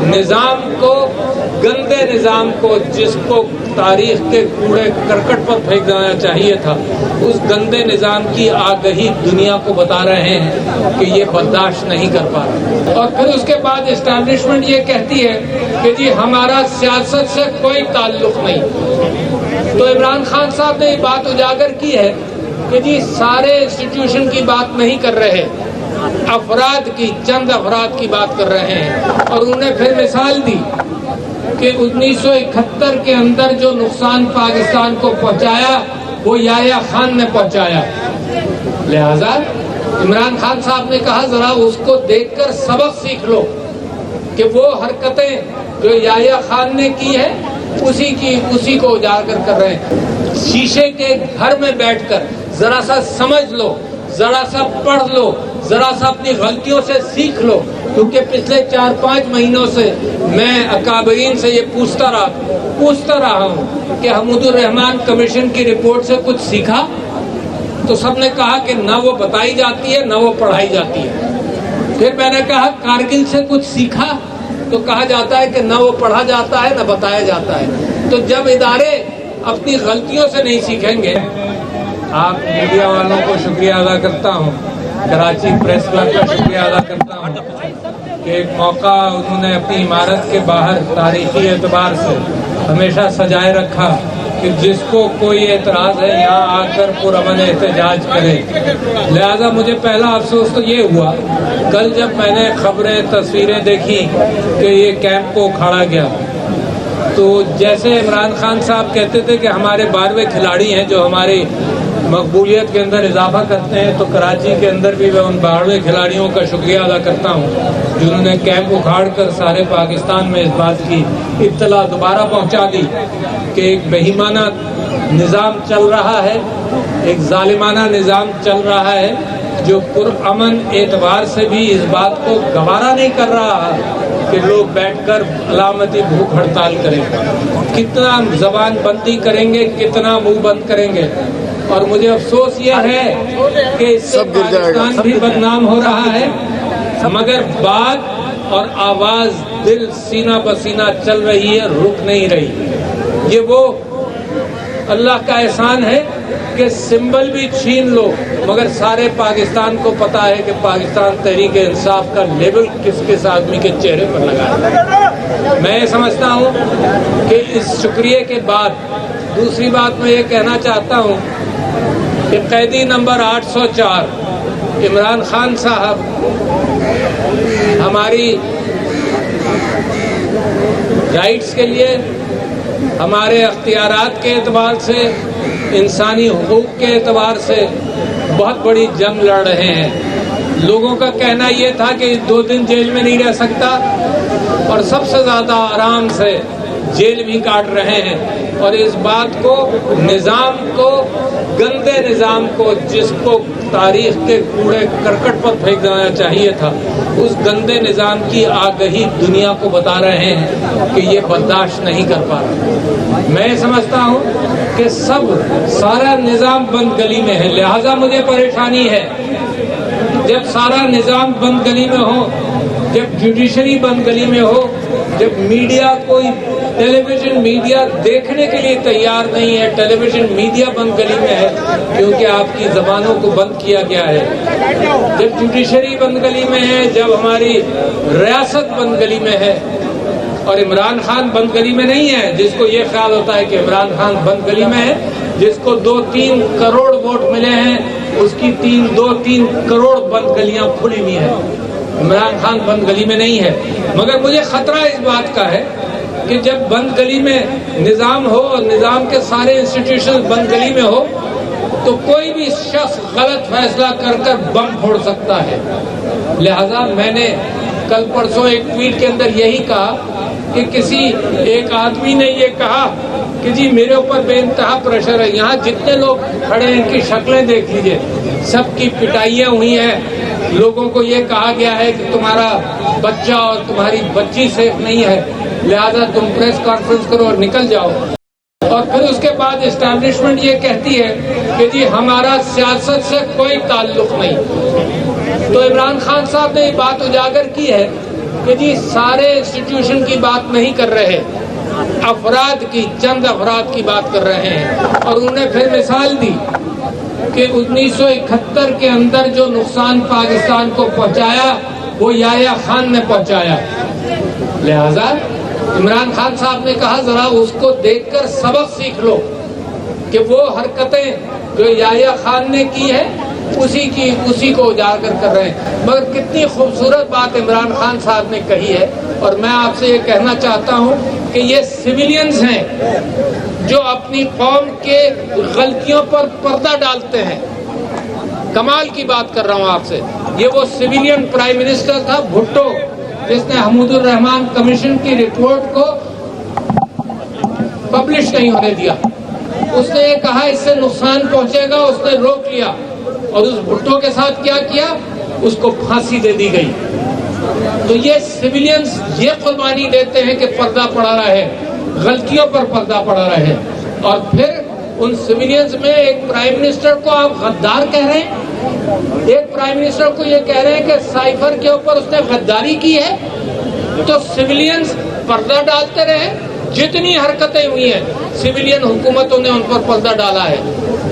نظام کو، گندے نظام کو جس کو تاریخ کے کوڑے کرکٹ پر پھینک دینا چاہیے تھا، اس گندے نظام کی آگہی دنیا کو بتا رہے ہیں کہ یہ برداشت نہیں کر پا رہا۔ اور پھر اس کے بعد اسٹیبلشمنٹ یہ کہتی ہے کہ جی ہمارا سیاست سے کوئی تعلق نہیں۔ تو عمران خان صاحب نے یہ بات اجاگر کی ہے کہ جی سارے انسٹیٹیوشن کی بات نہیں کر رہے، افراد کی، چند افراد کی بات کر رہے ہیں۔ اور انہوں نے پھر مثال دی کہ 1971 کے اندر جو نقصان پاکستان کو پہنچایا وہ یحییٰ خان نے پہنچایا۔ لہذا عمران خان صاحب نے کہا ذرا اس کو دیکھ کر سبق سیکھ لو کہ وہ حرکتیں جو یحییٰ خان نے کی ہے اسی کو اجاگر کر رہے ہیں۔ شیشے کے گھر میں بیٹھ کر ذرا سا سمجھ لو، ذرا سا پڑھ لو، ذرا سا اپنی غلطیوں سے سیکھ لو، کیونکہ پچھلے 4-5 مہینوں سے میں اکابرین سے یہ پوچھتا رہا ہوں کہ حمود الرحمان کمیشن کی رپورٹ سے کچھ سیکھا؟ تو سب نے کہا کہ نہ وہ بتائی جاتی ہے نہ وہ پڑھائی جاتی ہے۔ پھر میں نے کہا کارگل سے کچھ سیکھا؟ تو کہا جاتا ہے کہ نہ وہ پڑھا جاتا ہے نہ بتایا جاتا ہے۔ تو جب ادارے اپنی غلطیوں سے نہیں سیکھیں گے۔ آپ میڈیا والوں کو شکریہ ادا کرتا ہوں، کراچی پریس کلب کا شکریہ ادا کرتا ہوں کہ ایک موقع انہوں نے اپنی عمارت کے باہر تاریخی اعتبار سے ہمیشہ سجائے رکھا کہ جس کو کوئی اعتراض ہے یہاں آ کر پرامن احتجاج کرے۔ لہذا مجھے پہلا افسوس تو یہ ہوا کل جب میں نے خبریں، تصویریں دیکھی کہ یہ کیمپ کو اکھاڑا گیا، تو جیسے عمران خان صاحب کہتے تھے کہ ہمارے 12ویں کھلاڑی ہیں جو ہماری مقبولیت کے اندر اضافہ کرتے ہیں، تو کراچی کے اندر بھی میں ان 12ویں کھلاڑیوں کا شکریہ ادا کرتا ہوں جنہوں نے کیمپ اکھاڑ کر سارے پاکستان میں اس بات کی اطلاع دوبارہ پہنچا دی کہ ایک بہیمانہ نظام چل رہا ہے، ایک ظالمانہ نظام چل رہا ہے جو پرامن اعتبار سے بھی اس بات کو گوارا نہیں کر رہا کہ لوگ بیٹھ کر علامتی بھوک ہڑتال کریں۔ کتنا زبان بندی کریں گے، کتنا منہ بند کریں گے۔ اور مجھے افسوس یہ ہے کہ اس سے پاکستان بھی بدنام ہو رہا ہے، مگر بات اور آواز دل سینہ بسینہ چل رہی ہے، رک نہیں رہی۔ یہ وہ اللہ کا احسان ہے کہ سمبل بھی چھین لو مگر سارے پاکستان کو پتا ہے کہ پاکستان تحریک انصاف کا لیبل کس کس آدمی کے چہرے پر لگا ہے۔ میں یہ سمجھتا ہوں کہ اس شکریہ کے بعد دوسری بات میں یہ کہنا چاہتا ہوں کہ قیدی نمبر 804 عمران خان صاحب ہماری رائٹس کے لیے، ہمارے اختیارات کے اعتبار سے، انسانی حقوق کے اعتبار سے بہت بڑی جنگ لڑ رہے ہیں۔ لوگوں کا کہنا یہ تھا کہ 2 دن جیل میں نہیں رہ سکتا اور سب سے زیادہ آرام سے جیل بھی کاٹ رہے ہیں، اور اس بات کو، نظام کو، گندے نظام کو جس کو تاریخ کے کوڑے کرکٹ پر پھینک دینا چاہیے تھا، اس گندے نظام کی آگہی دنیا کو بتا رہے ہیں کہ یہ برداشت نہیں کر پا رہا۔ میں سمجھتا ہوں کہ سارا نظام بند گلی میں ہے، لہذا مجھے پریشانی ہے جب سارا نظام بند گلی میں ہو، جب جوڈیشری بند گلی میں ہو، جب میڈیا کوئی ٹیلی ویژن میڈیا دیکھنے کے لیے تیار نہیں ہے، ٹیلی ویژن میڈیا بند گلی میں ہے کیونکہ آپ کی زبانوں کو بند کیا گیا ہے، جب جوڈیشری بند گلی میں ہے، جب ہماری ریاست بند گلی میں ہے، اور عمران خان بند گلی میں نہیں ہے۔ جس کو یہ خیال ہوتا ہے کہ عمران خان بند گلی میں ہے، جس کو 2-3 کروڑ ووٹ ملے ہیں، اس کی 2-3 کروڑ بند گلیاں کھلی ہوئی ہیں۔ عمران خان بند گلی میں نہیں ہے، مگر مجھے خطرہ اس بات کا ہے کہ جب بند گلی میں نظام ہو اور نظام کے سارے انسٹیٹیوشن بند گلی میں ہو تو کوئی بھی شخص غلط فیصلہ کر بم پھوڑ سکتا ہے۔ لہذا میں نے کل پرسوں ایک ٹویٹ کے اندر یہی کہا کہ کسی ایک آدمی نے یہ کہا کہ جی میرے اوپر بے انتہا پریشر ہے، یہاں جتنے لوگ کھڑے ہیں ان کی شکلیں دیکھ لیجئے، سب کی پٹائیاں ہوئی ہیں، لوگوں کو یہ کہا گیا ہے کہ تمہارا بچہ اور تمہاری بچی سیف نہیں ہے، لہذا تم پریس کانفرنس کرو اور نکل جاؤ۔ اور پھر اس کے بعد اسٹیبلشمنٹ یہ کہتی ہے کہ جی ہمارا سیاست سے کوئی تعلق نہیں۔ تو عمران خان صاحب نے یہ بات اجاگر کی ہے کہ جی سارے انسٹیٹیوشن کی بات نہیں کر رہے، افراد کی، چند افراد کی بات کر رہے ہیں. اور انہوں نے پھر مثال دی کہ 1971 کے اندر جو نقصان پاکستان کو پہنچایا وہ یحییٰ خان نے پہنچایا. لہذا عمران خان صاحب نے کہا ذرا اس کو دیکھ کر سبق سیکھ لو کہ وہ حرکتیں جو یحییٰ خان نے کی ہے اسی کو اجاگر کر رہے ہیں. مگر کتنی خوبصورت بات عمران خان صاحب نے کہی ہے. اور میں آپ سے یہ کہنا چاہتا ہوں کہ یہ سویلینز ہیں جو اپنی قوم کے غلطیوں پر پردہ ڈالتے ہیں. کمال کی بات کر رہا ہوں آپ سے. یہ وہ سویلین پرائم منسٹر تھا بھٹو جس نے حمود الرحمان کمیشن کی رپورٹ کو پبلش نہیں ہونے دیا. اس نے یہ کہا اس سے نقصان پہنچے گا، اس نے روک لیا. اور اس بھٹو کے ساتھ کیا کیا؟ اس کو پھانسی دے دی گئی. تو یہ سویلینز یہ قربانی دیتے ہیں کہ پردہ پڑا رہے، غلطیوں پر پردہ پڑا رہے. اور پھر ان سویلینز میں ایک پرائم منسٹر کو آپ غدار کہہ رہے ہیں، ایک پرائم منسٹر کو یہ کہہ رہے ہیں کہ سائفر کے اوپر اس نے غداری کی ہے. تو سویلینز پردہ ڈالتے رہے. جتنی حرکتیں ہوئی ہیں سویلین حکومتوں نے ان پر پردہ ڈالا ہے.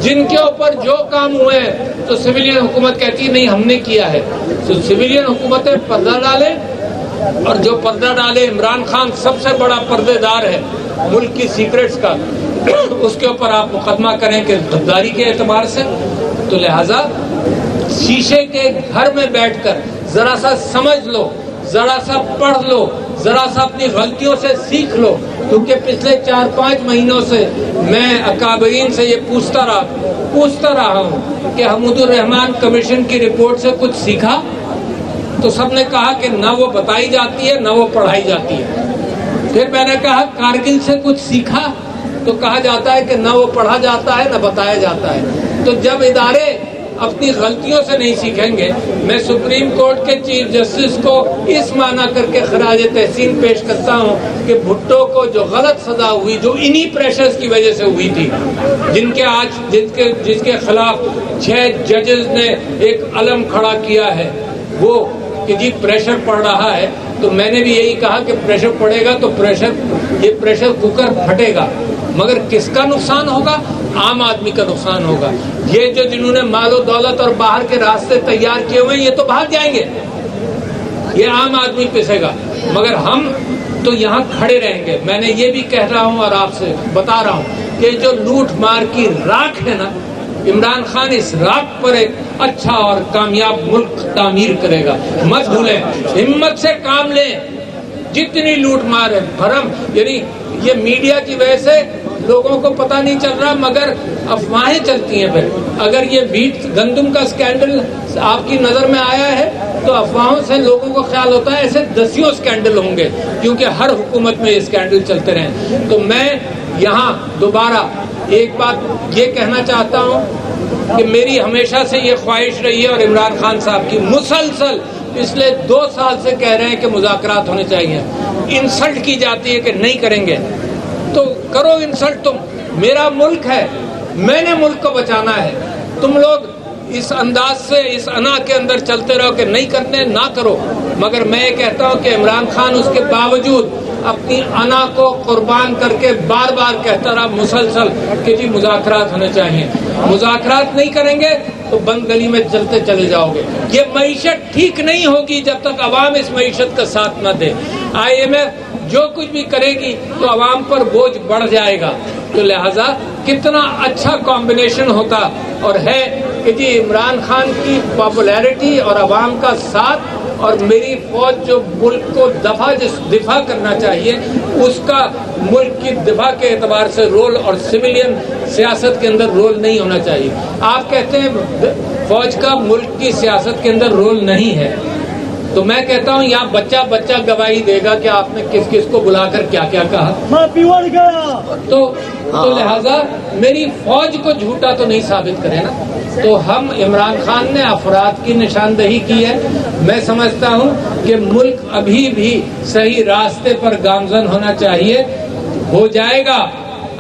جن کے اوپر جو کام ہوئے ہیں تو سویلین حکومت کہتی نہیں ہم نے کیا ہے. تو سویلین حکومتیں پردہ ڈالیں، اور جو پردہ ڈالے عمران خان سب سے بڑا پردے دار ہے ملک کی سیکرٹس کا، اس کے اوپر آپ مقدمہ کریں کہ غداری کے اعتبار سے. تو لہٰذا شیشے کے گھر میں بیٹھ کر ذرا سا سمجھ لو، ذرا سا پڑھ لو، ذرا سا اپنی غلطیوں سے سیکھ لو. کیونکہ پچھلے 4-5 مہینوں سے میں اکابرین سے یہ پوچھتا رہا ہوں کہ حمود الرحمان کمیشن کی رپورٹ سے کچھ سیکھا؟ تو سب نے کہا کہ نہ وہ بتائی جاتی ہے نہ وہ پڑھائی جاتی ہے. پھر میں نے کہا کارگل سے کچھ سیکھا؟ تو کہا جاتا ہے کہ نہ وہ پڑھا جاتا ہے نہ بتایا جاتا ہے. تو جب ادارے اپنی غلطیوں سے نہیں سیکھیں گے، میں سپریم کورٹ کے چیف جسٹس کو اس معنی کر کے خراج تحسین پیش کرتا ہوں کہ بھٹو کو جو غلط سزا ہوئی، جو انہی پریشرز کی وجہ سے ہوئی تھی، جس کے خلاف 6 ججز نے ایک علم کھڑا کیا ہے، وہ کہ جی پریشر پڑ رہا ہے. تو میں نے بھی یہی کہا کہ پریشر پڑے گا تو یہ پریشر کوکر پھٹے گا. مگر کس کا نقصان ہوگا؟ عام آدمی کا نقصان ہوگا. یہ جنہوں نے مال و دولت اور باہر کے راستے تیار کیے ہوئے ہیں یہ تو بھاگ جائیں گے، یہ عام آدمی پسے گا. مگر ہم تو یہاں کھڑے رہیں گے. میں نے یہ بھی کہہ رہا ہوں اور آپ سے بتا رہا ہوں کہ جو لوٹ مار کی راکھ ہے نا، عمران خان اس راکھ پر ایک اچھا اور کامیاب ملک تعمیر کرے گا. مت بھولیں، ہمت سے کام لیں. جتنی لوٹ مار ہے بھرم، یعنی یہ میڈیا کی وجہ سے لوگوں کو پتہ نہیں چل رہا مگر افواہیں چلتی ہیں. پھر اگر یہ ویٹ گندم کا اسکینڈل آپ کی نظر میں آیا ہے تو افواہوں سے لوگوں کو خیال ہوتا ہے ایسے دسیوں اسکینڈل ہوں گے، کیونکہ ہر حکومت میں یہ اسکینڈل چلتے رہے. تو میں یہاں دوبارہ ایک بات یہ کہنا چاہتا ہوں کہ میری ہمیشہ سے یہ خواہش رہی ہے، اور عمران خان صاحب کی مسلسل پچھلے 2 سال سے کہہ رہے ہیں کہ مذاکرات ہونے چاہیے. انسلٹ کی جاتی ہے کہ نہیں کریں گے تو کرو انسلٹ. تم میرا ملک ہے، میں نے ملک کو بچانا ہے. تم لوگ اس انداز سے اس انا کے اندر چلتے رہو کہ نہیں کرتے نہ کرو. مگر میں یہ کہتا ہوں کہ عمران خان اس کے باوجود اپنی انا کو قربان کر کے بار بار کہتا رہا مسلسل کہ جی مذاکرات ہونے چاہیے. مذاکرات نہیں کریں گے تو بند گلی میں چلتے چلے جاؤ گے. یہ معیشت ٹھیک نہیں ہوگی جب تک عوام اس معیشت کا ساتھ نہ دے. IMF جو کچھ بھی کرے گی تو عوام پر بوجھ بڑھ جائے گا. تو لہٰذا کتنا اچھا کمبینیشن ہوتا اور ہے کہ جی عمران خان کی پاپولیرٹی اور عوام کا ساتھ، اور میری فوج جو ملک کو دفاع کرنا چاہیے اس کا ملک کی دفاع کے اعتبار سے رول، اور سویلین سیاست کے اندر رول نہیں ہونا چاہیے. آپ کہتے ہیں فوج کا ملک کی سیاست کے اندر رول نہیں ہے، تو میں کہتا ہوں یہاں بچہ گواہی دے گا کہ آپ نے کس کس کو بلا کر کیا کیا کہا. تو لہذا میری فوج کو جھوٹا تو نہیں ثابت کرے نا. تو ہم عمران خان نے افراد کی نشاندہی کی ہے. میں سمجھتا ہوں کہ ملک ابھی بھی صحیح راستے پر گامزن ہونا چاہیے. ہو جائے گا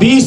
20